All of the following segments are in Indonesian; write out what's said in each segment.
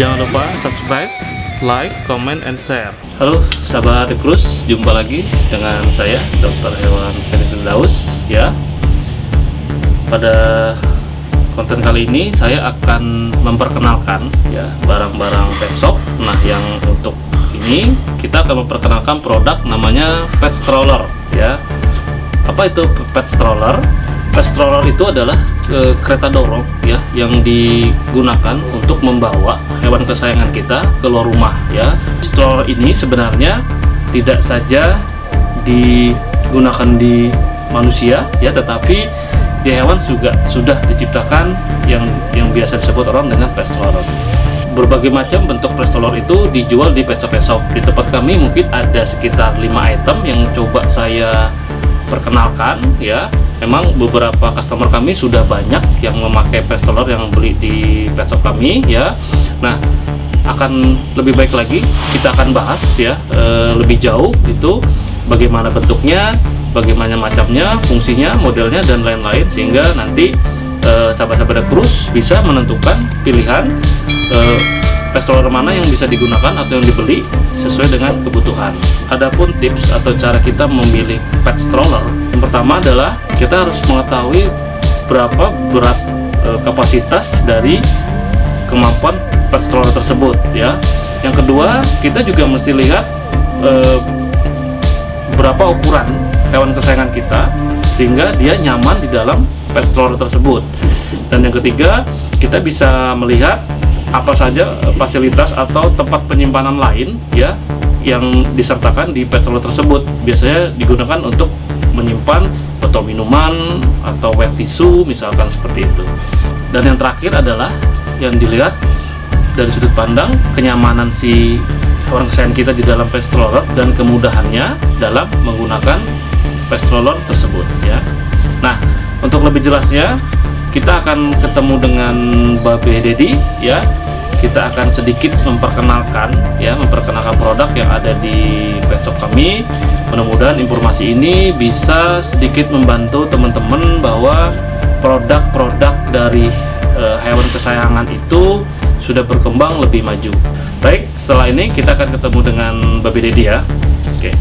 Jangan lupa subscribe, like, comment, and share. Halo sahabat Dekrus, jumpa lagi dengan saya Dr. Hewan Ferry Firdaus ya. Pada konten kali ini saya akan memperkenalkan ya barang-barang pet shop. Nah, yang untuk ini kita akan memperkenalkan produk namanya pet stroller ya. Apa itu pet stroller? Pet stroller itu adalah kereta dorong ya yang digunakan untuk membawa hewan kesayangan kita keluar rumah ya. Stroller ini sebenarnya tidak saja digunakan di manusia ya, tetapi di hewan juga sudah diciptakan yang biasa disebut orang dengan pet stroller. Berbagai macam bentuk pet stroller itu dijual di pet shop. Di tempat kami mungkin ada sekitar 5 item yang coba saya perkenalkan ya. Memang beberapa customer kami sudah banyak yang memakai pet stroller yang beli di pet shop kami ya. Nah, akan lebih baik lagi kita akan bahas ya lebih jauh itu bagaimana bentuknya, bagaimana macamnya, fungsinya, modelnya, dan lain-lain, sehingga nanti sahabat-sahabat Dekrus bisa menentukan pilihan pet stroller mana yang bisa digunakan atau yang dibeli sesuai dengan kebutuhan. Adapun tips atau cara kita memilih pet stroller, yang pertama adalah kita harus mengetahui berapa berat kapasitas dari kemampuan pet stroller tersebut ya. Yang kedua, kita juga mesti lihat berapa ukuran hewan kesayangan kita sehingga dia nyaman di dalam pet stroller tersebut. Dan yang ketiga, kita bisa melihat apa saja fasilitas atau tempat penyimpanan lain ya yang disertakan di pet stroller tersebut. Biasanya digunakan untuk menyimpan botol minuman atau wet tissue misalkan seperti itu. Dan yang terakhir adalah yang dilihat dari sudut pandang kenyamanan si hewan kesayangan kita di dalam pet stroller dan kemudahannya dalam menggunakan pet stroller tersebut ya. Nah, untuk lebih jelasnya kita akan ketemu dengan Babe Dedi ya. Kita akan sedikit memperkenalkan produk yang ada di pet shop kami. Mudah-mudahan informasi ini bisa sedikit membantu teman-teman bahwa produk-produk dari hewan kesayangan itu sudah berkembang lebih maju. Baik, setelah ini kita akan ketemu dengan Babe Dedi ya. Oke.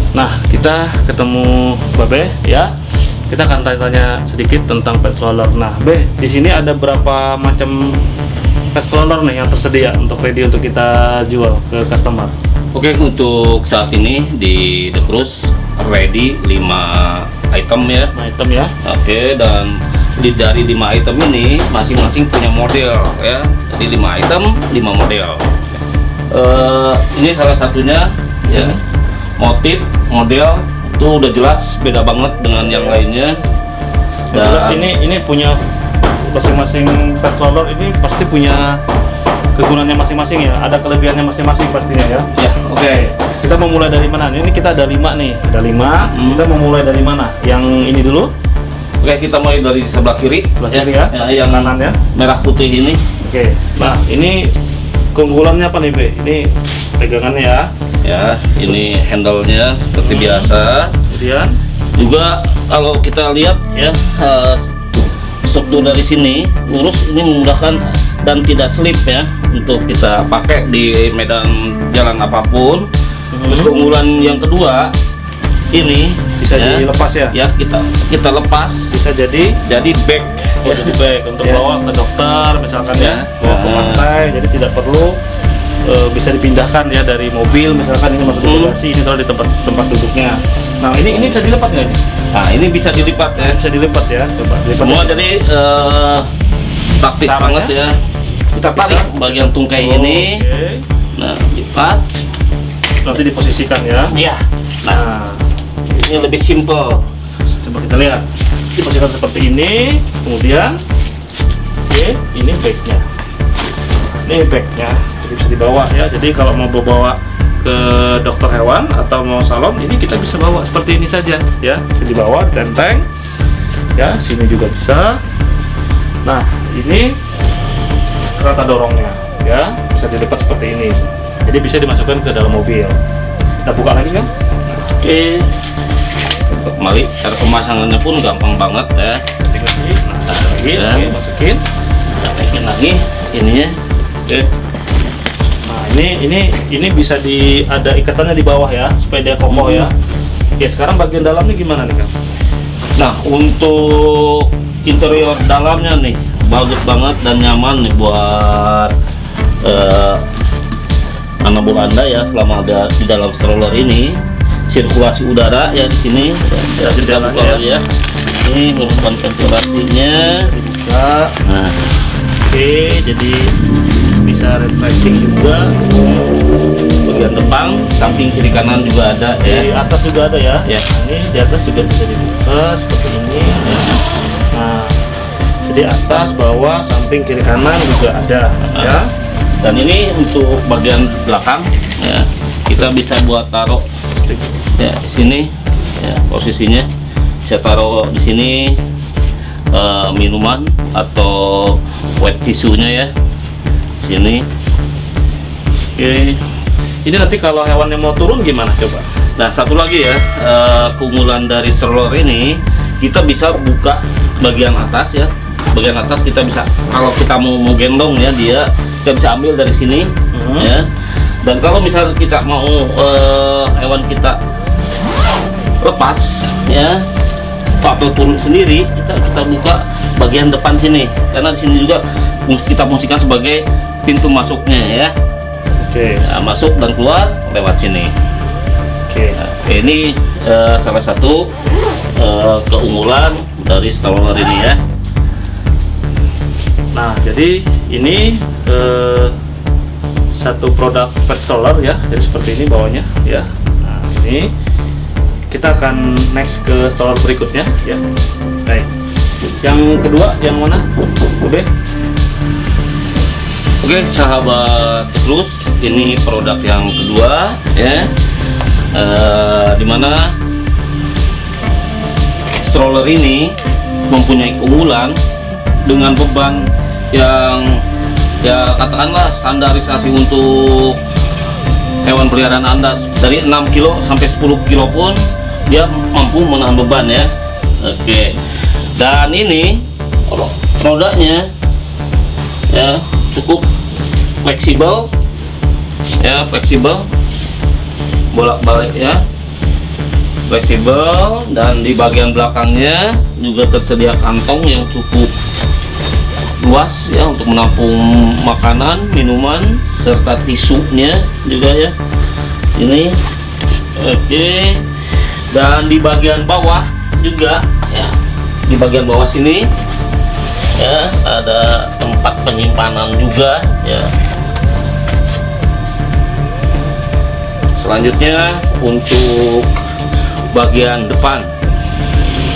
Nah, kita ketemu Babe ya. Kita akan tanya-tanya sedikit tentang pet stroller. Nah, Be, di sini ada berapa macam pet stroller nih yang tersedia untuk ready untuk kita jual ke customer? Oke, untuk saat ini di Dekrus ready 5 item ya. 5 item ya. Oke, dan dari 5 item ini masing-masing punya model ya. Jadi 5 item, 5 model. Ini salah satunya ya. Motif, model, itu udah jelas beda banget dengan yang lainnya. Dan jelas ini punya masing-masing fast roller, ini pasti punya kegunaannya masing-masing ya, ada kelebihannya masing-masing pastinya ya. Ya, oke. Kita mau mulai dari mana? Ini kita ada 5 nih, ada 5. Kita mau mulai dari mana? Yang ini dulu. Oke, kita mulai dari sebelah kiri. Sebelah kiri ya, yang kanan ya. Merah putih ini. Oke. Nah, ini keunggulannya apa nih, Be? Ini pegangannya ya. Ya, ini handle-nya seperti biasa. Kemudian Juga kalau kita lihat ya, struktur dari sini lurus, ini memudahkan dan tidak slip ya untuk kita pakai di medan jalan apapun. Terus keunggulan yang kedua, ini bisa dilepas ya. Ya, kita lepas, Bisa jadi bag. jadi bag untuk Ya. bawa ke dokter misalkan ya, Ya. bawa ke pantai, jadi tidak perlu bisa dipindahkan ya dari mobil misalkan ini masuk di bagasi, ini taruh di tempat duduknya. Nah, ini bisa dilipat nggak ini? Nah, ini bisa dilipat ya. Bisa dilipat ya, coba dilipat. Semua jadi praktis Caranya? banget ya. Kita tarik bagian tungkai ini. Oke. Nah, lipat. Nanti diposisikan ya. Ya. Nah, Ini lebih simple. coba kita lihat. Diposisikan seperti ini, kemudian oke, ini bagnya. Ini bagnya, jadi bisa dibawa ya. Jadi kalau mau bawa ke dokter hewan atau mau salon, ini kita bisa bawa seperti ini saja ya. Bisa dibawa, ditenteng ya, sini juga bisa. Nah, ini rata dorongnya ya, bisa dilipat seperti ini. Jadi bisa dimasukkan ke dalam mobil. Kita buka lagi kan? Oke. Kembali, cara pemasangannya pun gampang banget ya. Nah, lagi, Ya. oke, masukin. Kita naikin lagi ininya. Oke. Nah, ini bisa ada ikatannya di bawah ya, supaya dia kokoh ya. Oke, sekarang bagian dalamnya gimana nih, Kang? Nah, untuk interior dalamnya nih bagus banget dan nyaman nih buat anak buah Anda ya selama ada di dalam stroller ini. Sirkulasi udara ya di sini ya, kita buka lagi ya. Ini merupakan ventilasinya. Dibuka. Nah, Oke, jadi bisa refreshing juga. bagian depan, samping kiri kanan juga ada Di ya. atas juga ada ya. Ya. Ini di atas juga bisa dibuka seperti ini. Nah, jadi atas, bawah, samping, kiri, kanan juga ada ya. Dan ini untuk bagian belakang ya, kita bisa buat taruh ya di sini ya, posisinya bisa taruh di sini minuman atau wet tisunya ya sini. Oke, ini nanti kalau hewannya mau turun gimana coba? Nah, satu lagi ya, keunggulan dari stroller ini, kita bisa buka bagian atas ya. Bagian atas kita bisa, kalau kita mau gendong ya, kita bisa ambil dari sini ya. Dan kalau misalnya kita mau hewan kita lepas ya atau turun sendiri, kita buka bagian depan sini, karena di sini juga kita fungsikan sebagai pintu masuknya ya. Oke. Nah, masuk dan keluar lewat sini. Oke. Nah, ini salah satu keunggulan dari stroller ini ya. Nah, jadi ini satu produk pet stroller ya, jadi seperti ini bawahnya ya. Nah, ini kita akan next ke stroller berikutnya ya. Baik, yang kedua yang mana? Oke. Oke, sahabat terus, ini produk yang kedua ya, dimana stroller ini mempunyai keunggulan dengan beban yang ya katakanlah standarisasi untuk hewan peliharaan Anda dari 6 kilo sampai 10 kilo pun dia mampu menahan beban ya. Oke, dan ini rodanya ya cukup fleksibel ya, fleksibel bolak-balik ya, fleksibel. Dan di bagian belakangnya juga tersedia kantong yang cukup luas ya untuk menampung makanan, minuman, serta tisunya juga ya ini. Oke, dan di bagian bawah juga ya, di bagian bawah sini ya ada tempat penyimpanan juga ya. Selanjutnya untuk bagian depan.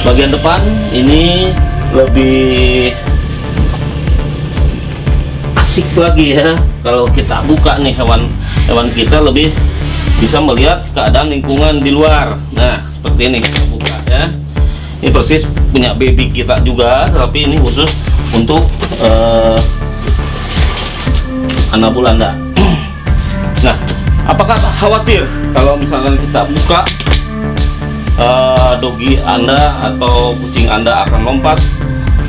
Bagian depan ini lebih asik lagi ya, kalau kita buka nih hewan kita lebih bisa melihat keadaan lingkungan di luar. Nah seperti ini kita buka ya. Ini persis punya baby kita juga, tapi ini khusus untuk anak Belanda. Nah, apakah khawatir kalau misalkan kita buka dogi Anda atau kucing Anda akan lompat?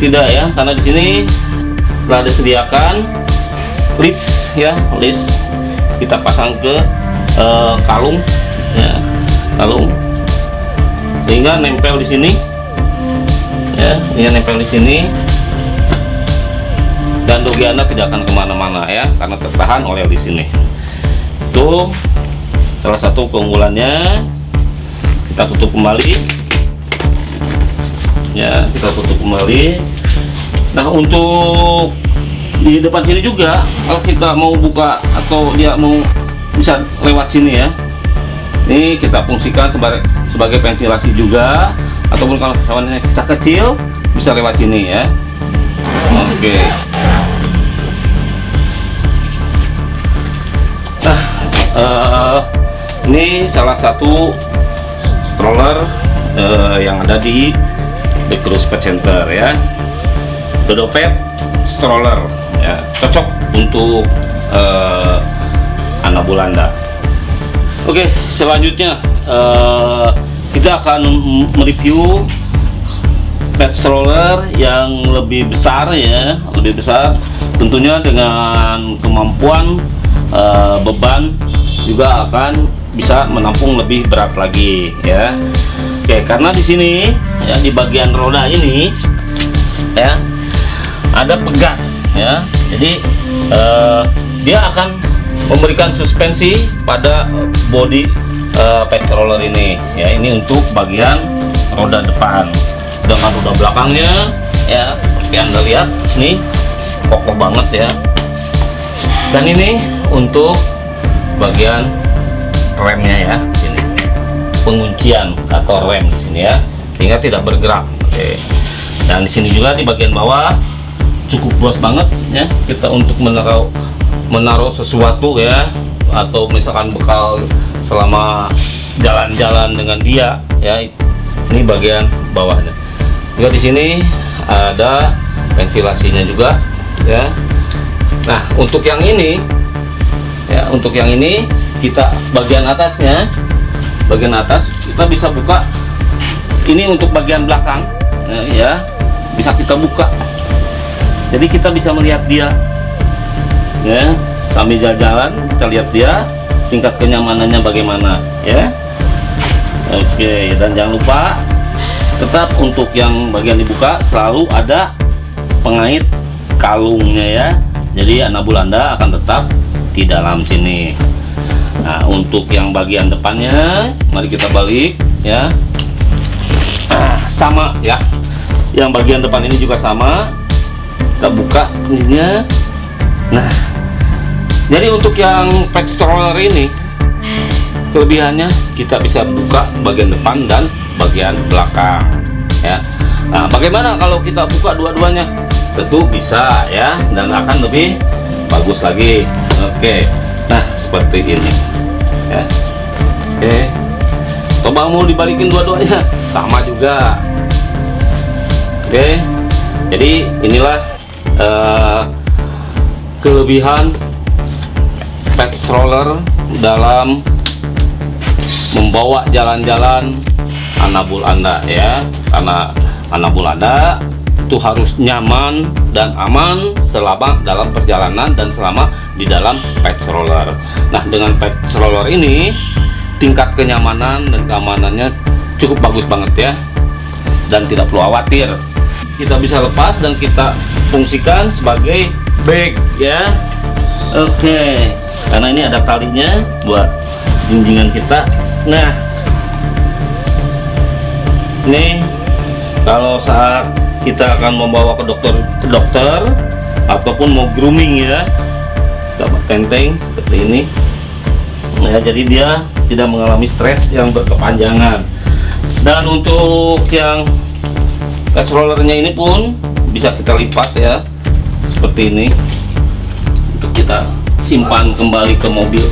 Tidak ya, karena di sini telah disediakan list ya, list kita pasang ke kalung ya, kalung, sehingga nempel di sini ya, ini nempel di sini, dan dogi Anda tidak akan kemana-mana ya, karena tertahan oleh di sini. Itu salah satu keunggulannya. Kita tutup kembali ya, kita tutup kembali. Nah untuk di depan sini juga, kalau kita mau buka atau dia mau bisa lewat sini ya, ini kita fungsikan sebagai ventilasi juga, ataupun kalau hewannya kita kecil bisa lewat sini ya. Oke. Nah ini salah satu stroller yang ada di The Cruz Pet Center ya, Dodo Pet stroller ya, cocok untuk anak Belanda. Oke, selanjutnya kita akan mereview pet stroller yang lebih besar ya, lebih besar tentunya, dengan kemampuan beban juga akan bisa menampung lebih berat lagi ya. Oke, karena di sini ya, di bagian roda ini ya ada pegas ya, jadi dia akan memberikan suspensi pada bodi pet stroller ini ya. Ini untuk bagian roda depan, dengan roda belakangnya ya seperti Anda lihat sini kokoh banget ya. Dan ini untuk bagian remnya ya, ini penguncian atau rem di sini ya, sehingga tidak bergerak. Oke. Dan di sini juga di bagian bawah cukup luas banget ya, kita untuk menaruh sesuatu ya, atau misalkan bekal selama jalan-jalan dengan dia ya. Ini bagian bawahnya. Juga di sini ada ventilasinya juga ya. Nah untuk yang ini ya, untuk yang ini kita bagian atasnya, bagian atas kita bisa buka. Ini untuk bagian belakang ya, bisa kita buka, jadi kita bisa melihat dia ya, sambil jalan-jalan kita lihat dia, tingkat kenyamanannya bagaimana ya. Oke, dan jangan lupa tetap untuk yang bagian dibuka selalu ada pengait kalungnya ya, jadi anak Belanda akan tetap di dalam sini. Nah untuk yang bagian depannya, mari kita balik ya. Sama ya, yang bagian depan ini juga sama, kita buka ininya. Nah jadi untuk yang pet stroller ini kelebihannya kita bisa buka bagian depan dan bagian belakang ya. Nah bagaimana kalau kita buka dua-duanya? Tentu bisa ya, dan akan lebih bagus lagi. Oke, nah seperti ini ya. Oke, coba mau dibalikin dua-duanya sama juga. Oke, jadi inilah kelebihan pet stroller dalam membawa jalan-jalan anak Belanda ya, karena anak Belanda itu harus nyaman dan aman selama dalam perjalanan dan selama di dalam pet stroller. Nah dengan pet stroller ini tingkat kenyamanan dan keamanannya cukup bagus banget ya, dan tidak perlu khawatir. Kita bisa lepas dan kita fungsikan sebagai bag ya. Oke, karena ini ada talinya buat junjungan kita. Nah ini kalau saat kita akan membawa ke dokter ataupun mau grooming ya, dapat tenteng seperti ini ya, jadi dia tidak mengalami stres yang berkepanjangan. Dan untuk yang patch rollernya ini pun bisa kita lipat ya, seperti ini, untuk kita simpan kembali ke mobil.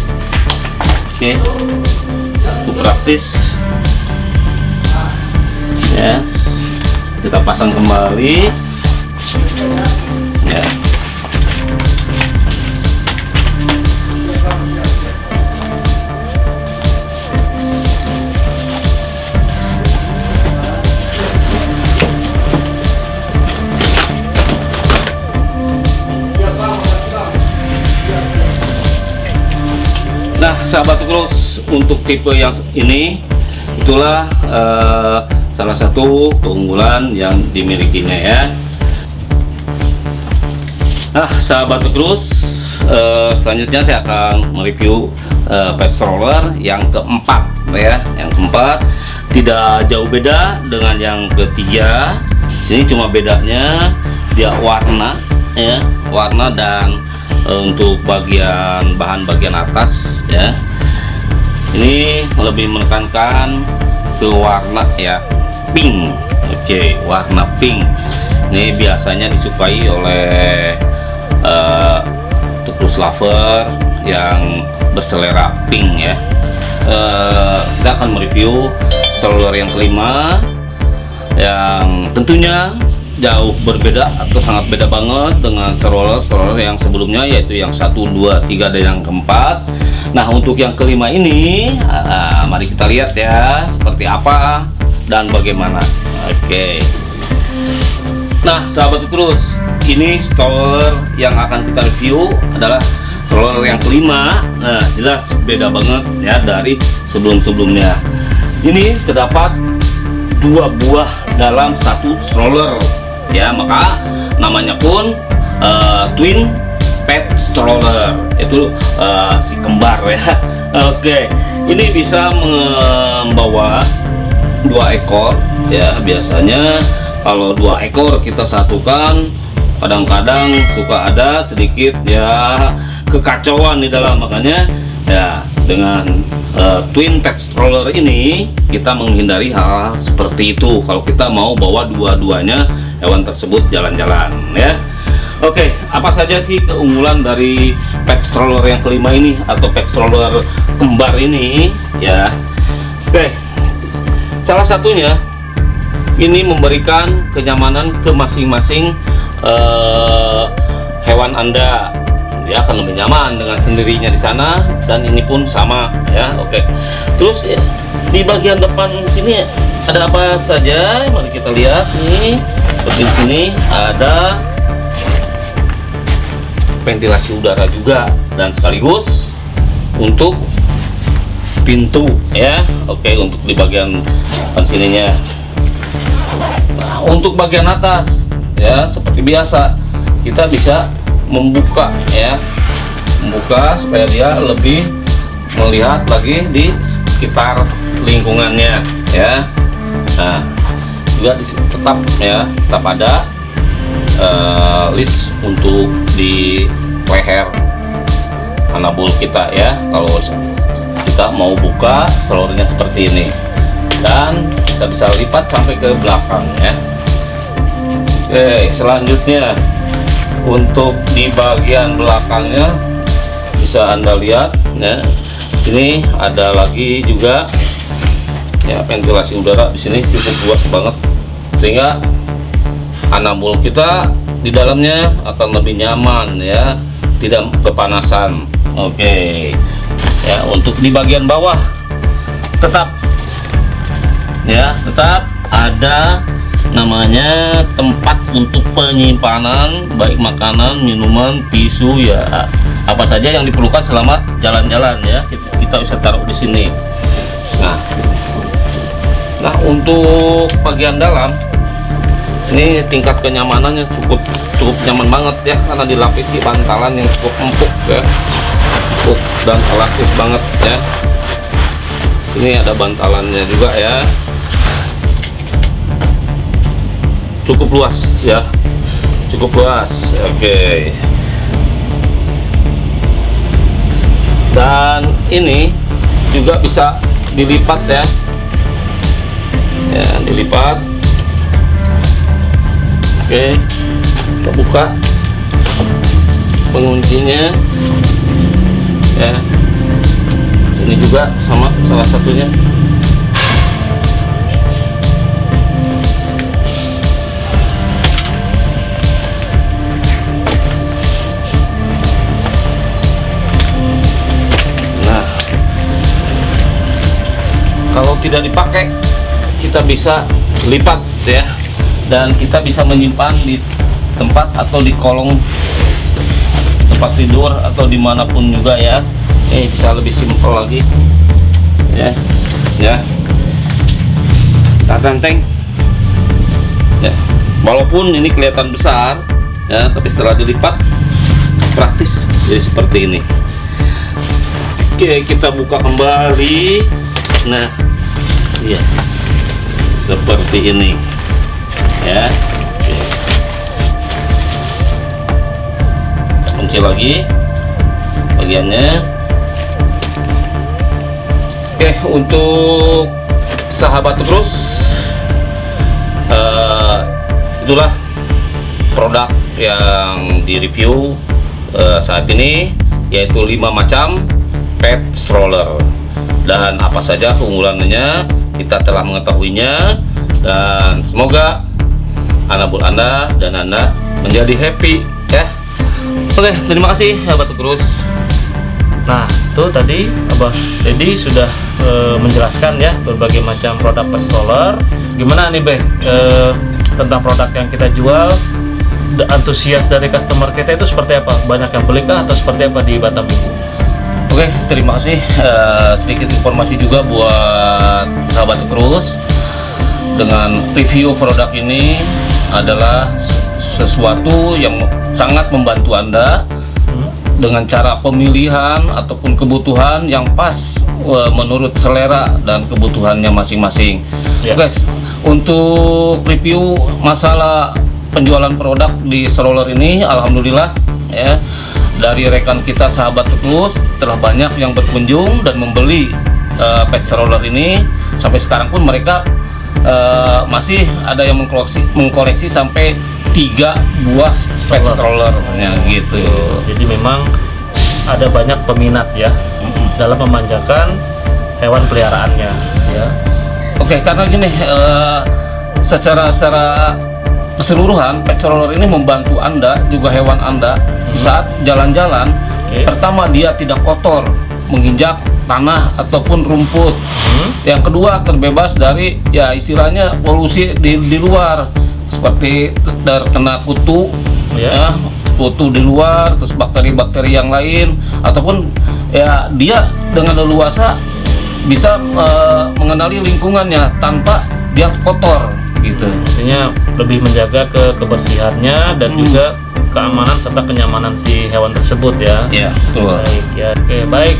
Oke, cukup praktis ya. Kita pasang kembali ya. Nah, sahabat Krus, untuk tipe yang ini itulah salah satu keunggulan yang dimilikinya ya. Nah, sahabat Krus, selanjutnya saya akan mereview patch roller yang keempat ya. Yang keempat tidak jauh beda dengan yang ketiga. Sini cuma bedanya dia warna ya, warna dan untuk bagian bagian atas ya, ini lebih menekankan ke warna ya, pink. Oke, warna pink ini biasanya disukai oleh Krus lover yang berselera pink ya. Kita akan mereview stroller yang kelima yang tentunya jauh berbeda atau sangat beda banget dengan stroller yang sebelumnya, yaitu yang 1, 2, 3 dan yang keempat. Nah, untuk yang kelima ini mari kita lihat ya seperti apa dan bagaimana. Oke. Nah, sahabat Krus, ini stroller yang akan kita review adalah stroller yang kelima. Nah, jelas beda banget ya dari sebelum-sebelumnya. Ini terdapat 2 buah dalam satu stroller ya, maka namanya pun twin pet stroller, itu si kembar ya. Oke, ini bisa membawa 2 ekor ya. Biasanya kalau 2 ekor kita satukan, kadang-kadang suka ada sedikit ya kekacauan di dalam, makanya ya dengan twin pet stroller ini kita menghindari hal seperti itu kalau kita mau bawa dua-duanya hewan tersebut jalan-jalan ya. Oke, apa saja sih keunggulan dari pet stroller yang kelima ini atau pet stroller kembar ini ya? Oke, salah satunya ini memberikan kenyamanan ke masing-masing hewan Anda ya, akan lebih nyaman dengan sendirinya di sana, dan ini pun sama ya. Oke, terus ya, di bagian depan sini ada apa saja? Mari kita lihat nih. Seperti di sini ada ventilasi udara juga dan sekaligus untuk pintu ya. Oke, untuk di bagian depan sininya. Nah, untuk bagian atas ya, seperti biasa kita bisa membuka ya, membuka supaya dia lebih melihat lagi di sekitar lingkungannya ya. Nah, juga tetap ada list untuk di leher anabul kita ya, kalau kita mau buka strollernya seperti ini, dan kita bisa lipat sampai ke belakang ya. Oke, selanjutnya untuk di bagian belakangnya bisa Anda lihat ya, sini ada lagi juga ya, ventilasi udara di sini cukup luas banget, sehingga anabul kita di dalamnya akan lebih nyaman ya, tidak kepanasan. Oke ya, untuk di bagian bawah tetap ada namanya tempat untuk penyimpanan baik makanan, minuman, tisu ya, apa saja yang diperlukan selama jalan-jalan ya, kita bisa taruh di sini. Nah, untuk bagian dalam ini tingkat kenyamanannya cukup nyaman banget ya, karena dilapisi bantalan yang cukup empuk ya, empuk dan elastis banget ya. Sini ada bantalannya juga ya, cukup luas ya, cukup luas. Oke, dan ini juga bisa dilipat ya, ya, dilipat. Oke, kita buka penguncinya ya. Ini juga sama salah satunya. Nah, kalau tidak dipakai kita bisa lipat ya, dan kita bisa menyimpan di tempat atau di kolong tempat tidur atau dimanapun juga ya. Ini bisa lebih simpel lagi ya, kita tenteng ya, walaupun ini kelihatan besar ya, tapi setelah dilipat praktis jadi seperti ini. Oke, kita buka kembali. Nah ya, seperti ini ya. Oke, kita kunci lagi bagiannya. Oke, untuk sahabat terus, itulah produk yang direview saat ini, yaitu 5 macam pet stroller. Dan apa saja keunggulannya kita telah mengetahuinya, dan semoga Anda dan Anda menjadi happy ya. Oke, terima kasih sahabat terus. Nah, itu tadi Abah Dedi sudah menjelaskan ya berbagai macam produk pet stroller. Gimana nih Beh tentang produk yang kita jual? Antusias dari customer kita itu seperti apa? Banyak yang beli kah atau seperti apa di Batam Minggu? Oke, terima kasih. Sedikit informasi juga buat sahabat terus. Dengan review produk ini adalah sesuatu yang sangat membantu Anda dengan cara pemilihan ataupun kebutuhan yang pas menurut selera dan kebutuhannya masing-masing. Ya. Guys, untuk review masalah penjualan produk di stroller ini, alhamdulillah ya, dari rekan kita sahabat terus telah banyak yang berkunjung dan membeli pet stroller ini. Sampai sekarang pun mereka masih ada yang mengkoleksi sampai 3 buah pet strollernya gitu. Jadi memang ada banyak peminat ya dalam memanjakan hewan peliharaannya ya. Oke, karena gini, secara keseluruhan pet stroller ini membantu Anda juga hewan Anda di saat jalan-jalan. Pertama, dia tidak kotor menginjak tanah ataupun rumput. Yang kedua, terbebas dari ya istilahnya polusi di luar, seperti terkena kutu ya, kutu di luar, terus bakteri-bakteri yang lain, ataupun ya dia dengan leluasa bisa mengenali lingkungannya tanpa dia kotor gitu. Artinya lebih menjaga kebersihannya dan juga keamanan serta kenyamanan si hewan tersebut ya. Iya, betul. Baik ya. Oke, baik.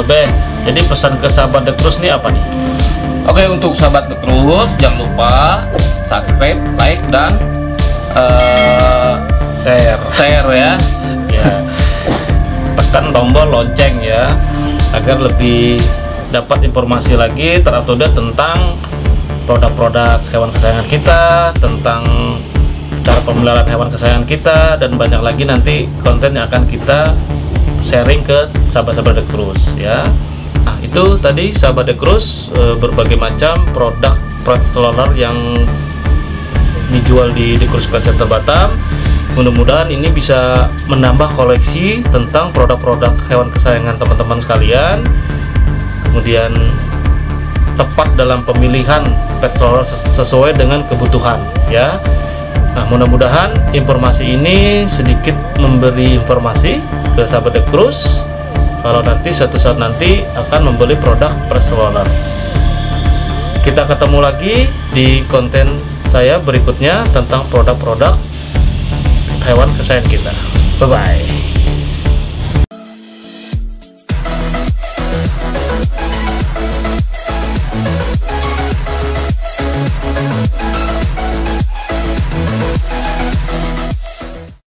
Beh, jadi pesan ke sahabat The Cruise nih apa nih? Oke, untuk sahabat The Cruise jangan lupa subscribe, like, dan share ya. Ya. Tekan tombol lonceng ya, agar lebih dapat informasi lagi terupdate tentang produk-produk hewan kesayangan kita, tentang cara pemeliharaan hewan kesayangan kita, dan banyak lagi nanti konten yang akan kita sharing ke sahabat-sahabat The Cruise ya. Nah, itu tadi sahabat The Cruise, berbagai macam produk pet stroller yang dijual di The Cruise Pet Center Batam. Mudah-mudahan ini bisa menambah koleksi tentang produk-produk hewan kesayangan teman-teman sekalian, kemudian tepat dalam pemilihan pet stroller sesuai dengan kebutuhan ya. Nah, mudah-mudahan informasi ini sedikit memberi informasi ke sahabat The Cruise kalau nanti suatu saat nanti akan membeli produk pet stroller. Kita ketemu lagi di konten saya berikutnya tentang produk-produk hewan kesayangan kita. Bye bye.